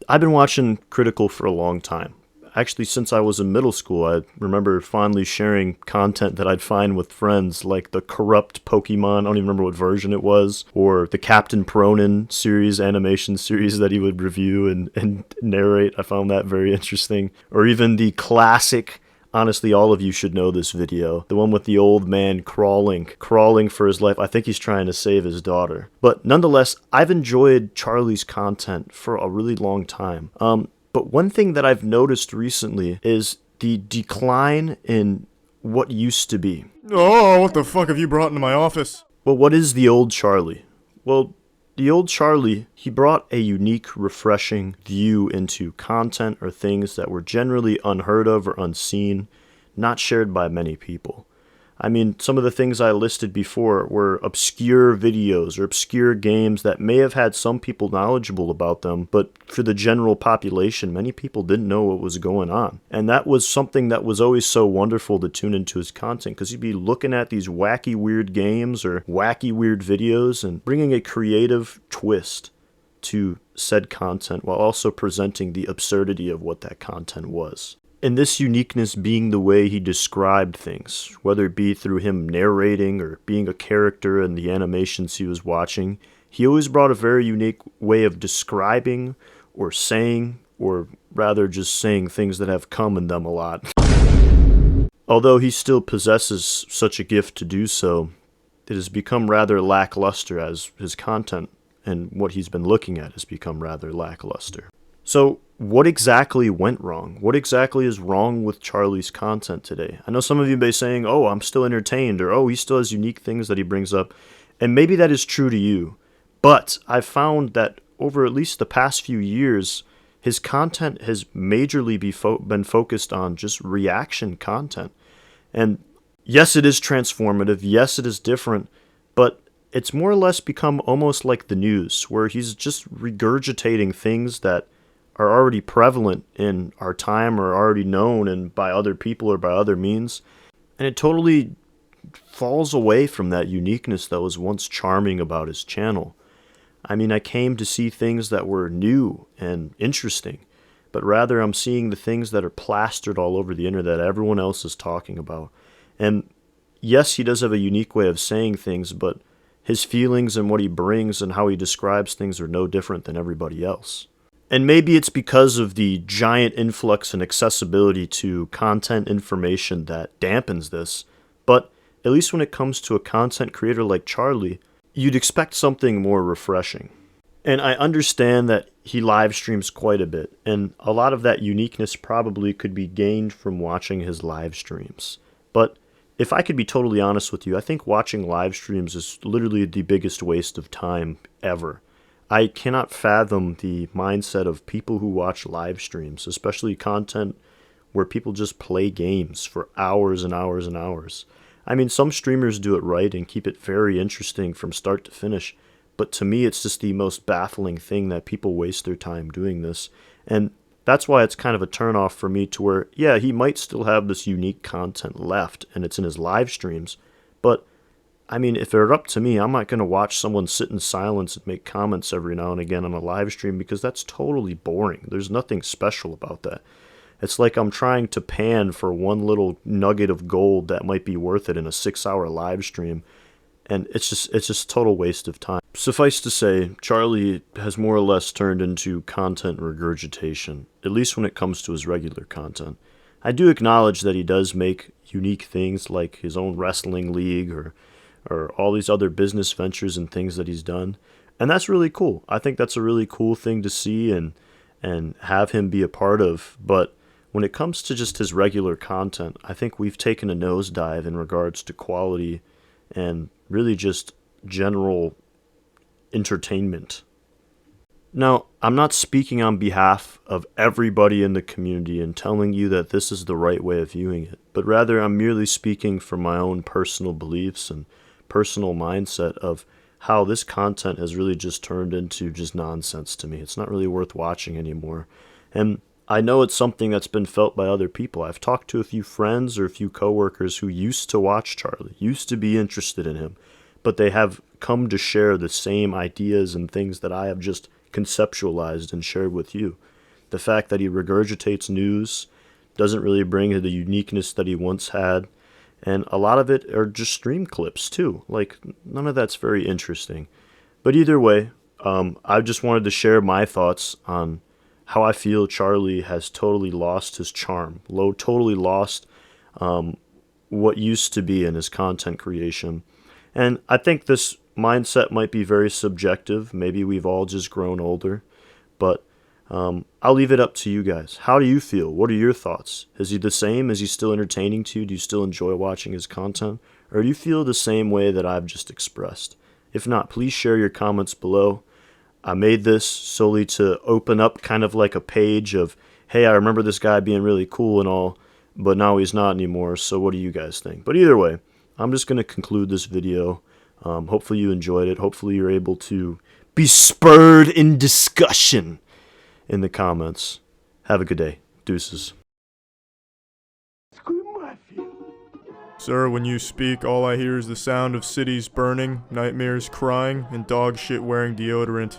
I've been watching Critical for a long time. Actually, since I was in middle school, I remember fondly sharing content that I'd find with friends, like the corrupt Pokemon, I don't even remember what version it was, or the Captain Pronin series, animation series that he would review and narrate. I found that very interesting. Or even the classic, honestly, all of you should know this video, the one with the old man crawling for his life. I think he's trying to save his daughter. But nonetheless, I've enjoyed Charlie's content for a really long time. But one thing that I've noticed recently is the decline in what used to be. Oh, what the fuck have you brought into my office? Well, what is the old Charlie? Well, the old Charlie, he brought a unique, refreshing view into content or things that were generally unheard of or unseen, not shared by many people. I mean, some of the things I listed before were obscure videos or obscure games that may have had some people knowledgeable about them, but for the general population, many people didn't know what was going on. And that was something that was always so wonderful to tune into his content, because you'd be looking at these wacky, weird games or wacky, weird videos and bringing a creative twist to said content while also presenting the absurdity of what that content was. And this uniqueness being the way he described things, whether it be through him narrating or being a character in the animations he was watching, he always brought a very unique way of describing or saying, or rather just saying things that have come in them a lot. Although he still possesses such a gift to do so, it has become rather lackluster as his content and what he's been looking at has become rather lackluster. So, what exactly went wrong? What exactly is wrong with Charlie's content today? I know some of you may be saying, oh, I'm still entertained, or oh, he still has unique things that he brings up. And maybe that is true to you. But I've found that over at least the past few years, his content has majorly been focused on just reaction content. And yes, it is transformative. Yes, it is different. But it's more or less become almost like the news, where he's just regurgitating things that are already prevalent in our time or already known and by other people or by other means. And it totally falls away from that uniqueness that was once charming about his channel. I mean, I came to see things that were new and interesting, but rather I'm seeing the things that are plastered all over the internet that everyone else is talking about. And yes, he does have a unique way of saying things, but his feelings and what he brings and how he describes things are no different than everybody else. And maybe it's because of the giant influx and accessibility to content information that dampens this, but at least when it comes to a content creator like Charlie, you'd expect something more refreshing. And I understand that he live streams quite a bit, and a lot of that uniqueness probably could be gained from watching his live streams. But if I could be totally honest with you, I think watching live streams is literally the biggest waste of time ever. I cannot fathom the mindset of people who watch live streams, especially content where people just play games for hours and hours and hours. I mean, some streamers do it right and keep it very interesting from start to finish, but to me it's just the most baffling thing that people waste their time doing this. And that's why it's kind of a turnoff for me to where, yeah, he might still have this unique content left and it's in his live streams, but I mean, if it were up to me, I'm not going to watch someone sit in silence and make comments every now and again on a live stream because that's totally boring. There's nothing special about that. It's like I'm trying to pan for one little nugget of gold that might be worth it in a 6-hour live stream, and it's just total waste of time. Suffice to say, Charlie has more or less turned into content regurgitation, at least when it comes to his regular content. I do acknowledge that he does make unique things like his own wrestling league or all these other business ventures and things that he's done. And that's really cool. I think that's a really cool thing to see and have him be a part of. But when it comes to just his regular content, I think we've taken a nosedive in regards to quality and really just general entertainment. Now, I'm not speaking on behalf of everybody in the community and telling you that this is the right way of viewing it, but rather I'm merely speaking from my own personal beliefs and personal mindset of how this content has really just turned into just nonsense to me. It's not really worth watching anymore. And I know it's something that's been felt by other people. I've talked to a few friends or a few coworkers who used to watch Charlie, used to be interested in him, but they have come to share the same ideas and things that I have just conceptualized and shared with you. The fact that he regurgitates news doesn't really bring the uniqueness that he once had. And a lot of it are just stream clips, too. Like, none of that's very interesting. But either way, I just wanted to share my thoughts on how I feel Charlie has totally lost his charm. Totally lost what used to be in his content creation. And I think this mindset might be very subjective. Maybe we've all just grown older. But I'll leave it up to you guys. How do you feel? What are your thoughts? Is he the same? Is he still entertaining to you? Do you still enjoy watching his content? Or do you feel the same way that I've just expressed? If not, please share your comments below. I made this solely to open up kind of like a page of, hey, I remember this guy being really cool and all, but now he's not anymore, so what do you guys think? But either way, I'm just going to conclude this video. Hopefully you enjoyed it. Hopefully you're able to be spurred in discussion in the comments. Have a good day. Deuces. Sir, when you speak, all I hear is the sound of cities burning, nightmares crying, and dog shit wearing deodorant.